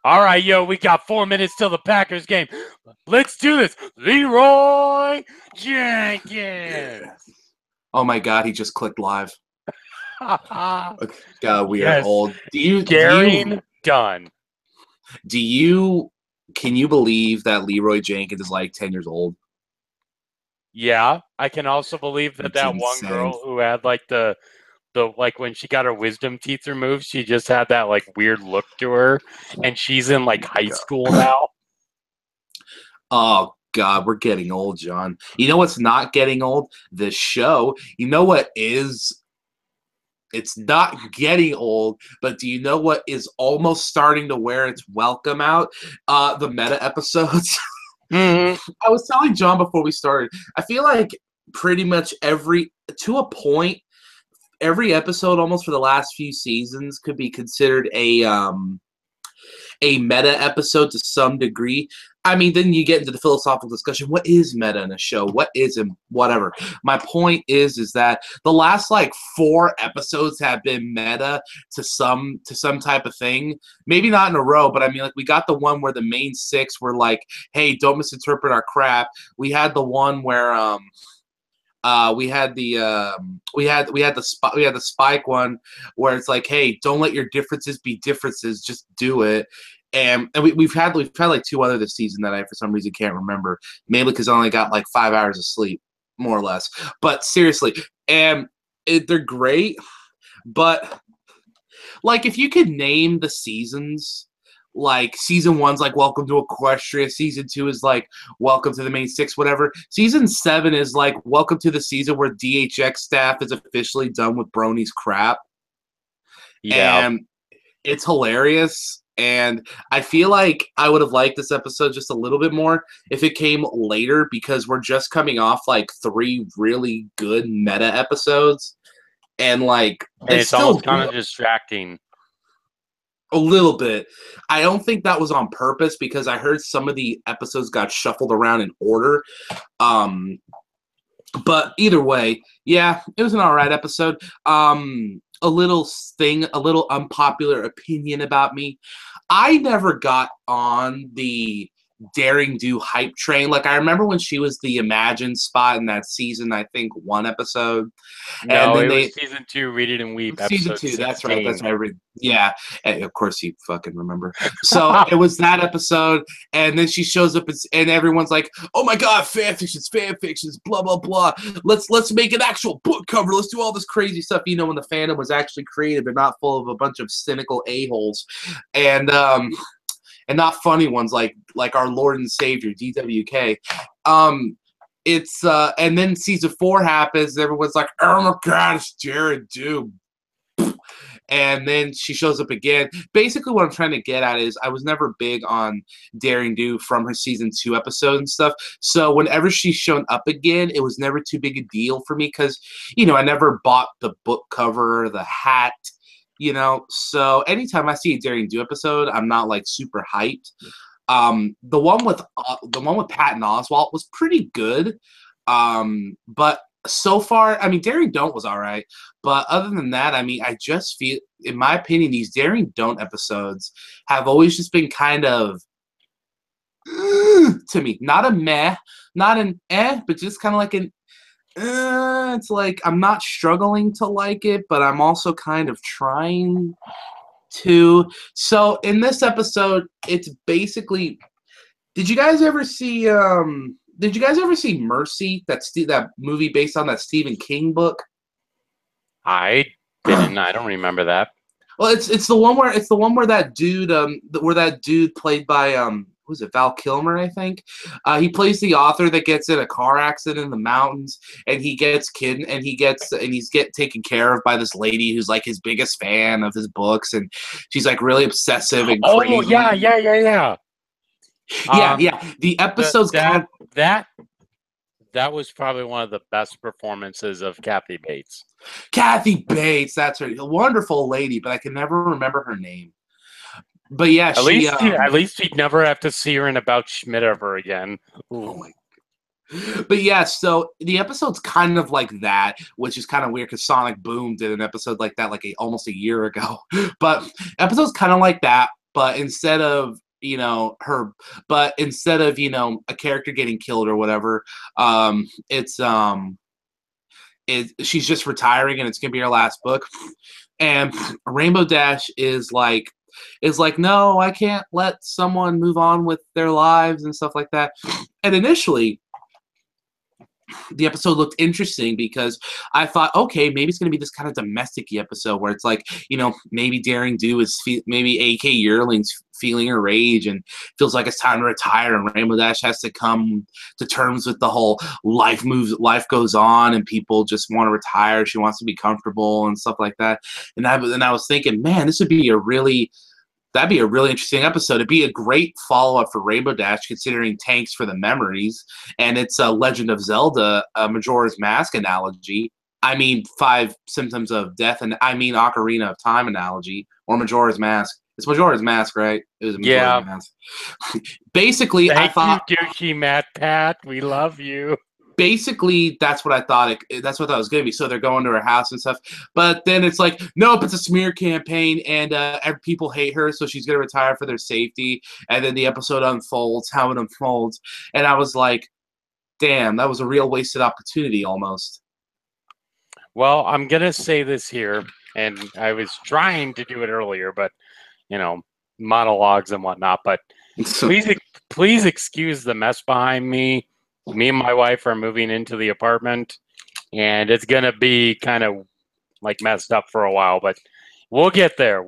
All right, yo, we got 4 minutes till the Packers game. Let's do this. Leroy Jenkins. Oh my God, he just clicked live. God, we are Yes. old. Scaring done. Can you believe that Leroy Jenkins is like 10 years old? Yeah, I can also believe that That's one insane. girl who had like the like when she got her wisdom teeth removed, she just had that like weird look to her, and she's in like high school now. Oh God, we're getting old, John. You know what's not getting old? This show. You know what is? It's not getting old, but do you know what is almost starting to wear its welcome out? The meta episodes. Mm-hmm. I was telling John before we started, I feel like pretty much to a point, every episode almost for the last few seasons could be considered a meta episode to some degree. I mean, then you get into the philosophical discussion. What is meta in a show? What isn't? Whatever. My point is that the last like 4 episodes have been meta to some type of thing. Maybe not in a row, but I mean, like we got the one where the main 6 were like, "Hey, don't misinterpret our crap." We had the one where we had the Spike one where it's like, hey, don't let your differences be differences, just do it. And we've had like 2 other this season that I for some reason can't remember. Maybe because I only got like 5 hours of sleep, more or less. But seriously, and they're great. But like, if you could name the seasons. Like season 1's like Welcome to Equestria, season 2 is like Welcome to the Main 6, whatever. Season 7 is like Welcome to the season where DHX staff is officially done with Brony's crap. Yeah. And it's hilarious. And I feel like I would have liked this episode just a little bit more if it came later, because we're just coming off like 3 really good meta episodes. And like And it's almost kind of distracting. A little bit. I don't think that was on purpose because I heard some of the episodes got shuffled around in order. But either way, yeah, it was an alright episode. A little unpopular opinion about me. I never got on the Daring Do hype train. Like, I remember when she was the Imagine spot in that season, I think 1 episode. No, and then it was season 2, Read It and Weep. Season 2, 16. that's right. Yeah, and of course you fucking remember. So it was that episode, and then she shows up, and everyone's like, "Oh my God, fan fictions, blah blah blah. Let's make an actual book cover. Let's do all this crazy stuff." You know, when the fandom was actually creative and not full of a bunch of cynical a-holes, and not funny ones like our Lord and Savior DWK. It's and then season 4 happens. Everyone's like, "Oh my God, it's Jared Dube." And then she shows up again. Basically, what I'm trying to get at is I was never big on Daring Do from her season 2 episode and stuff. So whenever she's shown up again, it was never too big a deal for me because, you know, I never bought the book cover, the hat, you know. So anytime I see a Daring Do episode, I'm not like super hyped. The one with Patton Oswalt was pretty good, but so far, I mean, Daring Don't was all right, but other than that, I mean, I just feel, in my opinion, these Daring Don't episodes have always just been kind of to me, not a meh, not an but just kind of like an. It's like I'm not struggling to like it, but I'm also kind of trying to. So in this episode, it's basically. Did you guys ever see Mercy? That movie based on that Stephen King book? I didn't. I don't remember that. Well, it's the one where that dude played by was it Val Kilmer, I think? He plays the author that gets in a car accident in the mountains, and he gets taken care of by this lady who's like his biggest fan of his books, and she's like really obsessive and crazy. Oh yeah. The episode's that was probably one of the best performances of Kathy Bates. Kathy Bates, that's her, a wonderful lady, but I can never remember her name. But yeah, at least we'd never have to see her in About Schmidt ever again. Oh my. But yeah, so the episode's kind of like that, which is kind of weird because Sonic Boom did an episode like that almost a year ago. But episode's kind of like that, but instead of a character getting killed or whatever, she's just retiring and it's gonna be her last book. And Rainbow Dash is like, no, I can't let someone move on with their lives and stuff like that. And initially, the episode looked interesting because I thought, okay, maybe it's going to be this kind of domestic-y episode where it's like, maybe Daring Do is maybe AK Yearling's feeling her rage and feels like it's time to retire, and Rainbow Dash has to come to terms with the whole life goes on, and people just want to retire. She wants to be comfortable and stuff like that. And I was thinking, man, this would be that'd be a really interesting episode. It'd be a great follow-up for Rainbow Dash, considering Tanks for the Memories, and it's a Legend of Zelda, Majora's Mask analogy. I mean, 5 Symptoms of Death, and I mean Ocarina of Time analogy, or Majora's Mask. It's Majora's Mask, right? It was Majora's Mask. Basically, Thank you, douchey Matt Pat. We love you. Basically, that's what I thought. That's what I thought it was going to be. So they're going to her house and stuff. But then it's like, nope, it's a smear campaign, and people hate her, so she's going to retire for their safety. And then the episode unfolds, how it unfolds. And I was like, damn, that was a real wasted opportunity almost. Well, I'm going to say this here, and I was trying to do it earlier, but, monologues and whatnot. But please excuse the mess behind me. Me and my wife are moving into the apartment, and it's going to be kind of like messed up for a while, but we'll get there.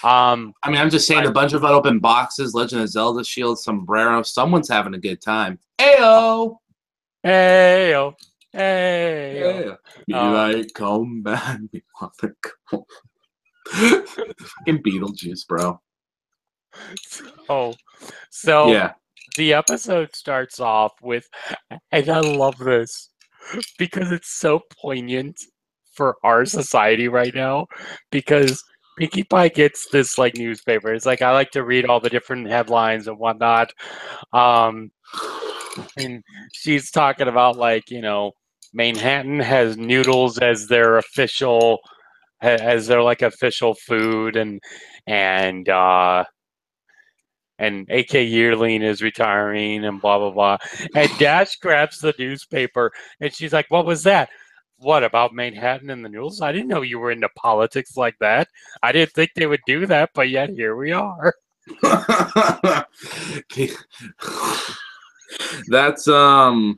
I'm just saying, a bunch of unopened boxes, Legend of Zelda shield, sombrero. Someone's having a good time. Ayo! Ayo! Ayo! Be like, come back. Fucking Beetlejuice, bro. So yeah. The episode starts off with, and I love this because it's so poignant for our society right now, because Pinkie Pie gets this like newspaper. It's like, I like to read all the different headlines and whatnot. And she's talking about Manhattan has noodles as their official food, and AK Yearling is retiring and blah, blah, blah. And Dash grabs the newspaper and she's like, what was that? What, about Manhattan and the noodles? I didn't know you were into politics like that. I didn't think they would do that, but yet here we are. That's, nope,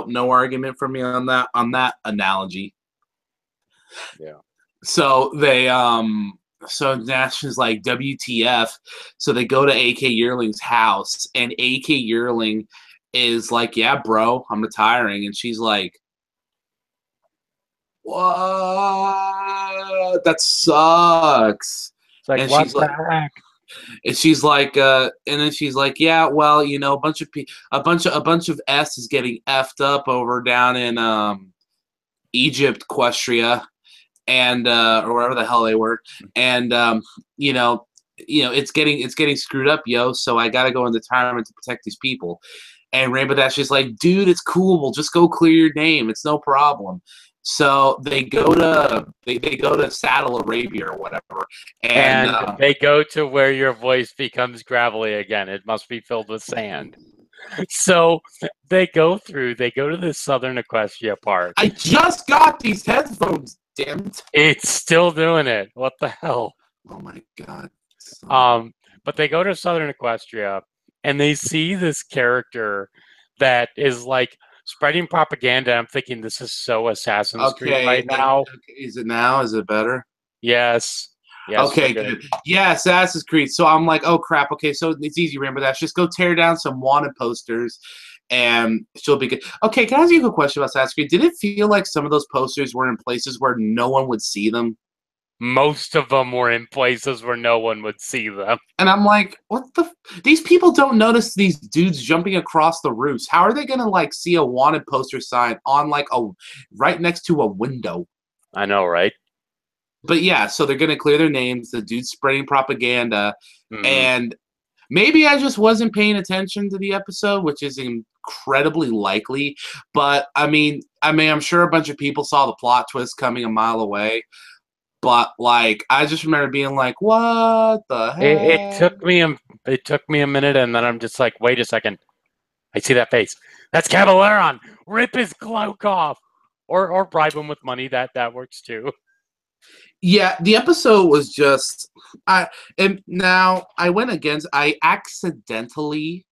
no argument from me on that analogy. Yeah. So they, So Nash is like, WTF. So they go to AK Yearling's house, and AK Yearling is like, yeah, bro, I'm retiring. And she's like, what? That sucks. It's like, and what she's the heck? And she's like, and then she's like, yeah, well, a bunch of S is getting effed up over down in Egypt, Equestria, and or wherever the hell they were, and it's getting screwed up, yo. So I gotta go in the retirement to protect these people. And Rainbow Dash is like, dude, it's cool. We'll just go clear your name. It's no problem. So they go to Saddle Arabia or whatever, and they go to where your voice becomes gravelly again. It must be filled with sand. So they go to the Southern Equestria part. I just got these headphones. Damn it. It's still doing it. What the hell? Oh my god. But they go to Southern Equestria and they see this character that is like spreading propaganda. I'm thinking, this is so Assassin's Creed right now. Okay. Is it now? Is it better? Yes. Okay, good. Yeah, Assassin's Creed. So I'm like, oh crap. Okay, so it's easy, Rainbow Dash. Just go tear down some wanted posters and she'll be good. Okay, can I ask you a question about Assassin's Creed? Did it feel like some of those posters were in places where no one would see them? Most of them were in places where no one would see them. And I'm like, what the? These people don't notice these dudes jumping across the roofs. How are they going to, see a wanted poster sign on, right next to a window? I know, right? But yeah, so they're going to clear their names. The dude's spreading propaganda. And maybe I just wasn't paying attention to the episode, which is incredibly likely. But, I'm sure a bunch of people saw the plot twist coming a mile away. But like, I just remember being like, "What the It heck?" took me a minute, and then I'm just like, wait a second. I see that face. That's Cavalleron. Rip his cloak off, or bribe him with money. That works too. Yeah, the episode was just and now I went against I accidentally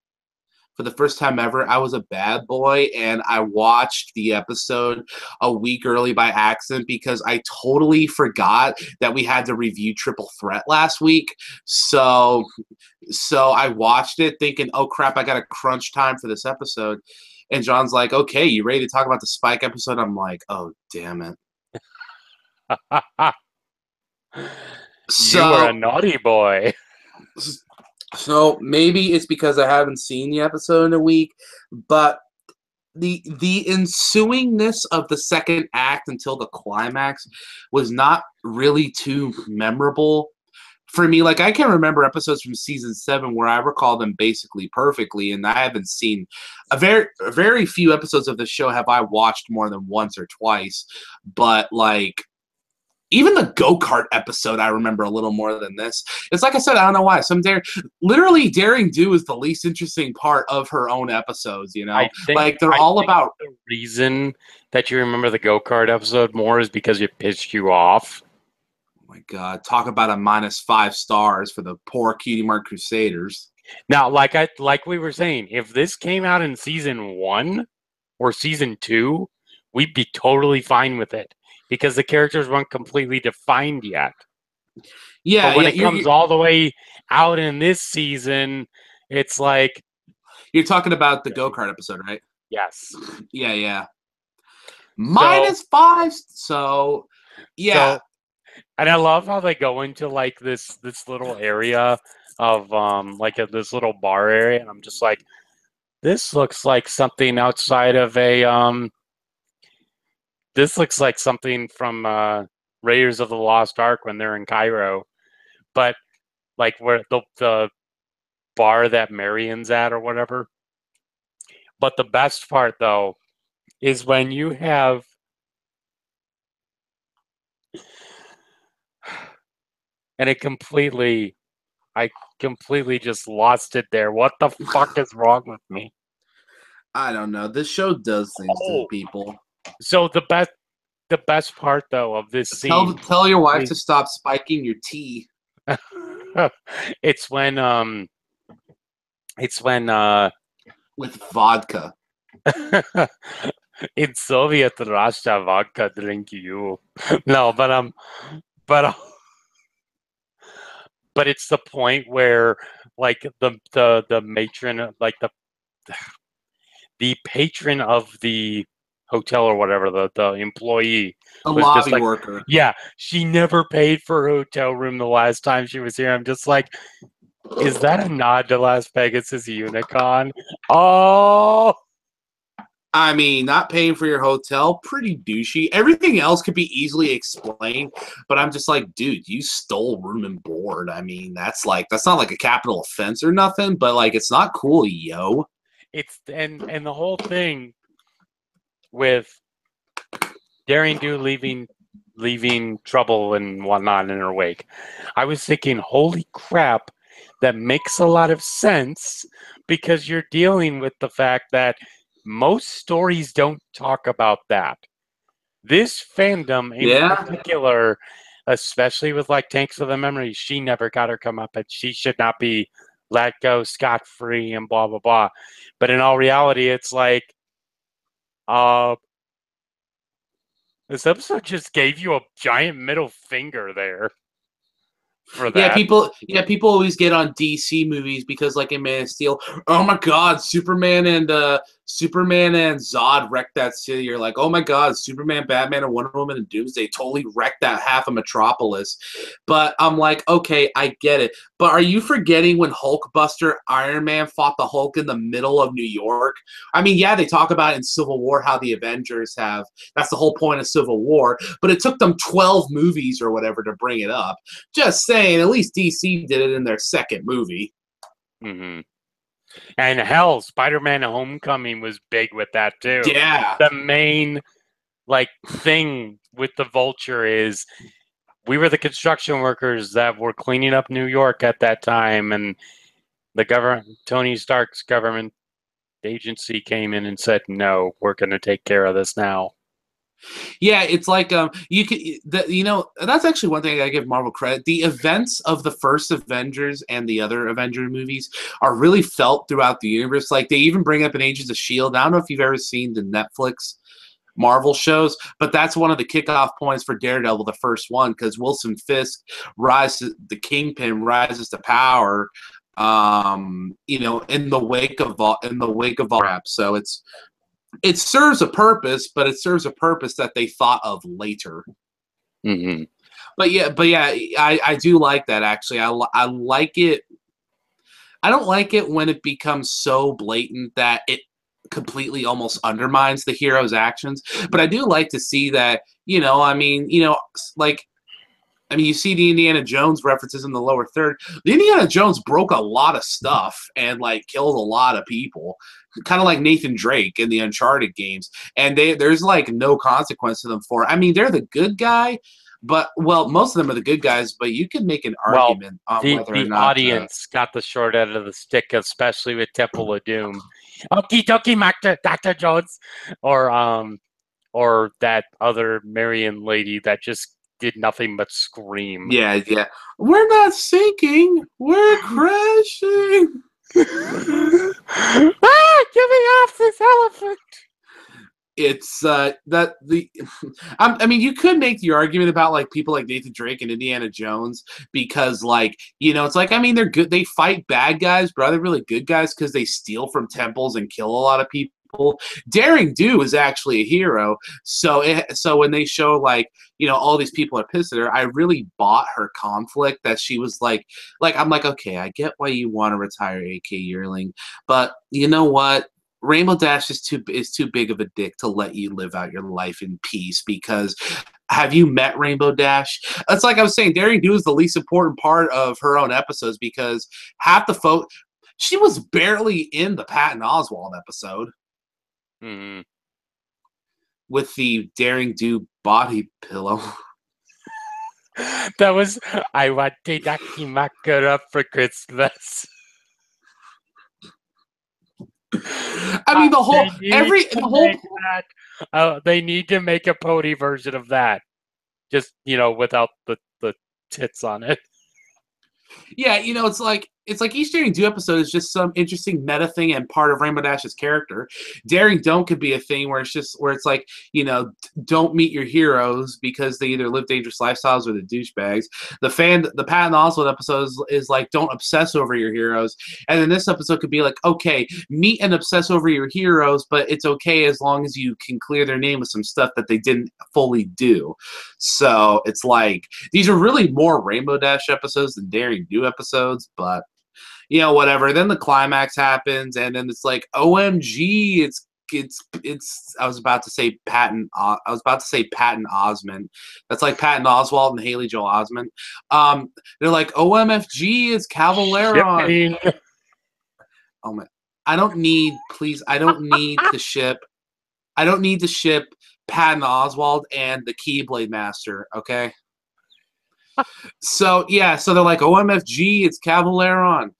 for the first time ever, I was a bad boy and I watched the episode a week early by accident because I totally forgot that we had to review Triple Threat last week. So I watched it thinking, "Oh crap, I got a crunch time for this episode." And John's like, "Okay, you ready to talk about the Spike episode?" I'm like, "Oh, damn it." You were a So naughty boy. So maybe it's because I haven't seen the episode in a week, but the ensuingness of the second act until the climax was not really too memorable for me. Like I can remember episodes from season 7 where I recall them basically perfectly, and I haven't seen a very few episodes of the show have I watched more than once or twice. But like even the go-kart episode I remember a little more than this. It's like I said, I don't know why. Literally Daring Do is the least interesting part of her own episodes, you know? Like they're I all think about, the reason that you remember the go-kart episode more is because it pissed you off. oh my God, talk about a -5 stars for the poor Cutie Mark Crusaders. Now, like we were saying, if this came out in season 1 or season 2, we'd be totally fine with it because the characters weren't completely defined yet. Yeah, But when yeah, it comes all the way out in this season, it's like, you're talking about the go-kart episode, right? yes. Yeah, yeah. So, -5. So, yeah. so, and I love how they go into like this little area of this little bar area, and I'm just like, this looks like something outside of a this looks like something from Raiders of the Lost Ark when they're in Cairo, but like where the bar that Marion's at or whatever. But the best part though is when you have and I completely just lost it there. What the fuck is wrong with me? I don't know. This show does things to Oh, people. so the best part though of this scene Tell your wife is to stop spiking your tea it's when it's when with vodka. in Soviet Russia vodka drink you. No, but but it's the point where like the matron like the patron of the hotel or whatever, the employee A was just lobby like, worker. yeah, she never paid for her hotel room the last time she was here. I'm just like, is that a nod to Las Vegas's Unicon? Oh, I mean, not paying for your hotel, pretty douchey. Everything else could be easily explained, but I'm just like, dude, you stole room and board. I mean, that's not like a capital offense or nothing, but like it's not cool, yo. it's and the whole thing with Daring Do leaving trouble and whatnot in her wake. I was thinking, holy crap, that makes a lot of sense because you're dealing with the fact that most stories don't talk about that. This fandom in Yeah. particular, especially with like Tanks of the Memory, she never got her comeuppance. She should not be let go scot free and blah blah blah. But in all reality, it's like, uh, this episode just gave you a giant middle finger there for that. People always get on DC movies because like in Man of Steel, oh my god, Superman and Zod wrecked that city. You're like, oh my god, Superman, Batman, and Wonder Woman and Doomsday totally wrecked that half of Metropolis. But I'm like, okay, I get it. But are you forgetting when Hulkbuster Iron Man fought the Hulk in the middle of New York? I mean, yeah, they talk about in Civil War how the Avengers have that's the whole point of Civil War, but it took them 12 movies or whatever to bring it up. Just saying, at least DC did it in their second movie. Mm-hmm. And hell, Spider-Man Homecoming was big with that too. Yeah. The main like thing with the Vulture is we were the construction workers that were cleaning up New York at that time, and the government, Tony Stark's government agency came in and said, "No, we're going to take care of this now." Yeah, it's like you could that's actually one thing I give Marvel credit. The events of the first Avengers and the other Avenger movies are really felt throughout the universe. Like they even bring up in Agents of Shield. I don't know if you've ever seen the Netflix Marvel shows, but that's one of the kickoff points for Daredevil, the first one, because Wilson Fisk rises, the Kingpin rises to power, in the wake of all rap. So it serves a purpose, but it serves a purpose that they thought of later. Mm-hmm. But yeah, I do like that actually. I like it. I don't like it when it becomes so blatant that it completely almost undermines the hero's actions. But I do like to see that, you see the Indiana Jones references in the lower third. The Indiana Jones broke a lot of stuff and like killed a lot of people, kind of like Nathan Drake in the Uncharted games. And there's like no consequence to them for it. I mean, they're the good guy, but well, most of them are the good guys. But you can make an Well, argument on the whether or the not. audience got the short end of the stick, especially with Temple of Doom. Okie dokie, Doctor Jones, or that other Marion lady that just did nothing but scream. Yeah, yeah. We're not sinking. We're crashing. Get me off this elephant! It's that the I mean, you could make the argument about like people like Nathan Drake and Indiana Jones because like it's like, I mean, they're good, they fight bad guys, but are they really good guys because they steal from temples and kill a lot of people? Daring Do is actually a hero, so when they show like all these people are pissed at her, I really bought her conflict that she was like I'm like, okay, I get why you want to retire, AK Yearling, but you know what? Rainbow Dash is too big of a dick to let you live out your life in peace. Because have you met Rainbow Dash? It's like I was saying, Daring Do is the least important part of her own episodes because half the she was barely in the Patton Oswalt episode Mm-hmm. with the Daring Do body pillow. That was I want Dakimakura for Christmas. I mean, They need to make a pony version of that. Just without the tits on it. Yeah, it's like each Daring Do episode is just some interesting meta thing and part of Rainbow Dash's character. Daring Don't could be a thing where it's like, don't meet your heroes because they either live dangerous lifestyles or the douchebags. The Patton Oswalt episode is like, don't obsess over your heroes. And then this episode could be like, okay, meet and obsess over your heroes, but it's okay as long as you can clear their name with some stuff that they didn't fully do. So it's like these are really more Rainbow Dash episodes than Daring Do episodes, but whatever. Then the climax happens, and then it's like, OMG, it's. I was about to say Patton Osmond. That's like Patton Oswalt and Haley Joel Osment. They're like, OMFG, it's Cavaleron. Shipping. Oh my! I don't need to ship. I don't need to ship Patton Oswalt and the Keyblade Master. Okay. So yeah, so they're like, OMFG, it's Cavaleron.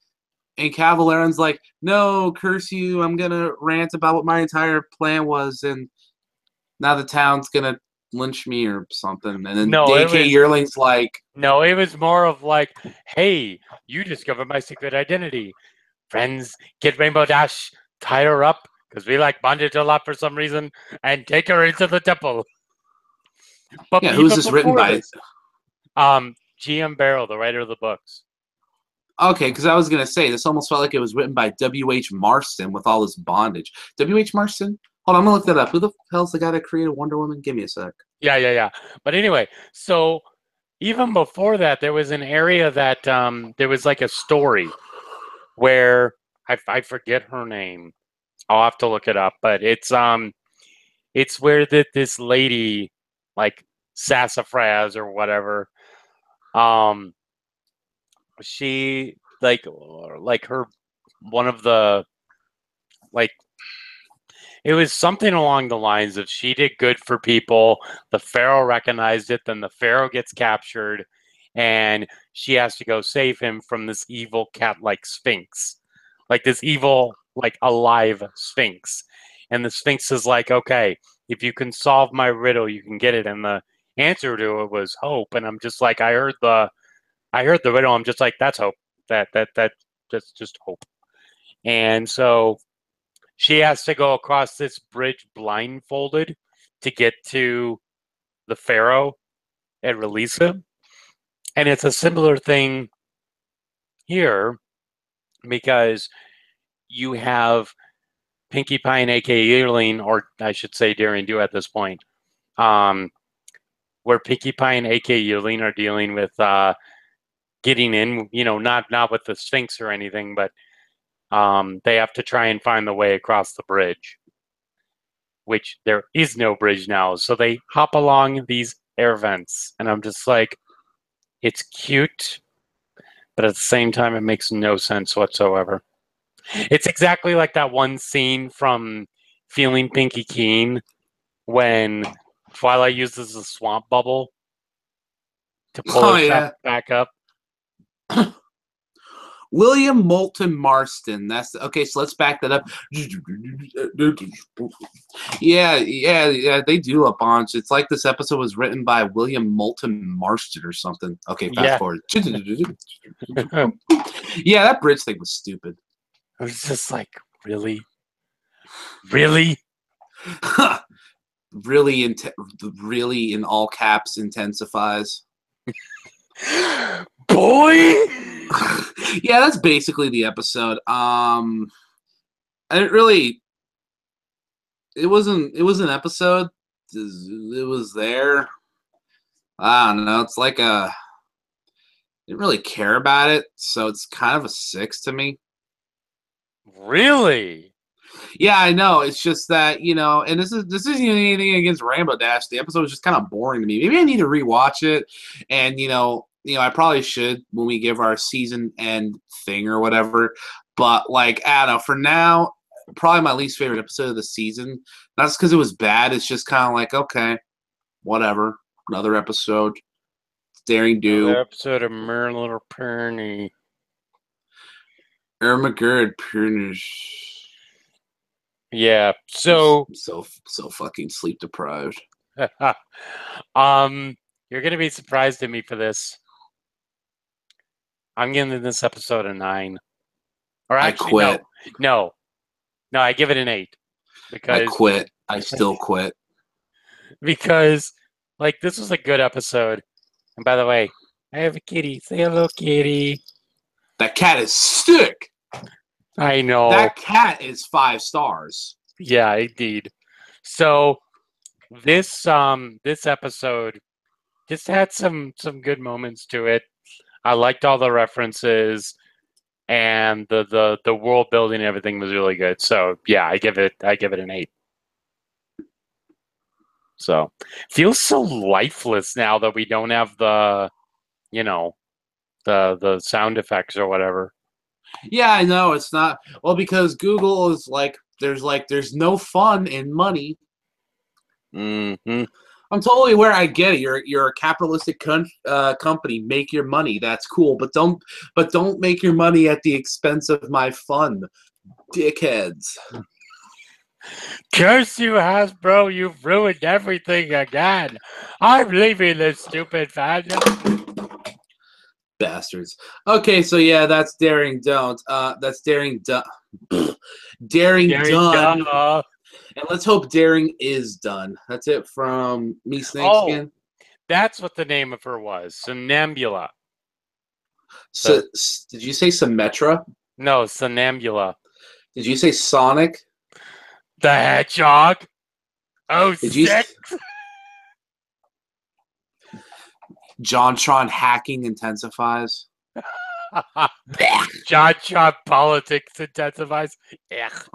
And Cavaleron's like, no, curse you, I'm gonna rant about what my entire plan was, and now the town's gonna lynch me or something. And then No, AK Yearling's like, no, it was more of like, hey, you discovered my secret identity. Friends, get Rainbow Dash, tie her up, because we like bondage a lot for some reason, and take her into the temple. But yeah, who's even this written before by? this, GM Barrow, the writer of the books. Okay, because I was gonna say this almost felt like it was written by W.H. Marston with all this bondage. W.H. Marston? Hold on, I'm gonna look that up. Who the hell's the guy that created Wonder Woman? Give me a sec. Yeah. But anyway, so even before that, there was an area that there was like a story where I forget her name. I'll have to look it up, but it's where this lady, like Sassafras or whatever, she like her one of the like It was something along the lines of she did good for people, the Pharaoh recognized it, then the Pharaoh gets captured, and she has to go save him from this evil cat-like sphinx. Like this evil, like alive sphinx. And the sphinx is like, okay, if you can solve my riddle, you can get it. And the answer to it was hope. And I'm just like, I heard the riddle, I'm just like, that's hope. That just hope. And so she has to go across this bridge blindfolded to get to the Pharaoh and release him. And it's a similar thing here because you have Pinkie Pie and A.K. Earling, or I should say Daring Do at this point, where Pinkie Pie and A.K. Earling are dealing with getting in, not with the Sphinx or anything, but they have to try and find the way across the bridge, which there is no bridge now. So they hop along these air vents, and I'm just like, it's cute, but at the same time, it makes no sense whatsoever. It's exactly like that one scene from Feeling Pinky Keen when Twilight uses a swamp bubble to pull herself back up. William Moulton Marston. That's okay. So let's back that up. Yeah. They do a bunch. It's like this episode was written by William Moulton Marston or something. Okay, fast forward. Yeah, that bridge thing was stupid. I was just like, really, really, really in all caps intensifies. Boy. Yeah, that's basically the episode. And it was an episode. It was there. I don't know. It's like I didn't really care about it, so it's kind of a 6 to me. Really? Yeah, I know. It's just that, and this isn't anything against Rainbow Dash. The episode was just kind of boring to me. Maybe I need to rewatch it, and I probably should when we give our season end thing or whatever. But like, I don't know. For now, probably my least favorite episode of the season. Not just because it was bad. It's just kind of like, okay, whatever. Another episode. Daring Do. Another episode of Merlin or Perny. Ermagerd Punish. Yeah. So fucking sleep deprived. You're gonna be surprised at me for this. I'm giving this episode a 9. Or actually, I quit. No, I give it an 8 because I quit. I still quit because like this was a good episode. And by the way, I have a kitty. Say hello, kitty. That cat is sick. I know. That cat is 5 stars. Yeah, indeed. So this episode just had some good moments to it. I liked all the references and the world building and everything was really good. So yeah, I give it an 8. So feels so lifeless now that we don't have the the sound effects or whatever. Yeah, I know. It's not well because Google is there's no fun in money. Mm-hmm. I'm totally aware. I get it. You're a capitalistic company. Make your money. That's cool, but don't make your money at the expense of my fun, dickheads. Curse you, Hasbro! You've ruined everything again. I'm leaving this stupid fandom. Bastards. Okay, so yeah, that's Daring Don't. That's Daring Done. Daring Done. And let's hope Daring is done. That's it from me, Snakeskin. That's what the name of her was. Somnambula. So, did you say Symmetra? No, Somnambula. Did you say Sonic? The Hedgehog. Oh, sick. JonTron hacking intensifies. JonTron politics intensifies. Ugh.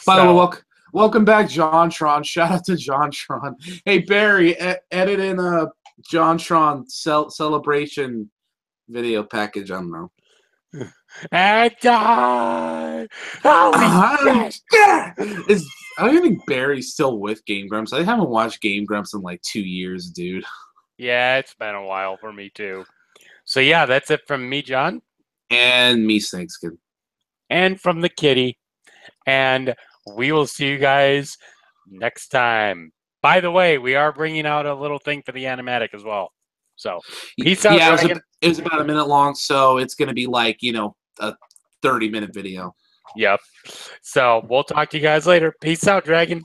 By the way, welcome back, JonTron. Shout out to JonTron. Hey, Barry, edit in a JonTron celebration video package. I don't know. And die! Holy shit! Yeah. I don't think Barry's still with Game Grumps. I haven't watched Game Grumps in like 2 years, dude. Yeah, it's been a while for me too. So yeah, that's it from me, John, And me, Snakeskin. and from the kitty. And we will see you guys next time. By the way, we are bringing out a little thing for the animatic as well. So peace out, Yeah, Dragon. it was about a minute long, so it's gonna be like a 30-minute video. Yep. So we'll talk to you guys later. Peace out, Dragon.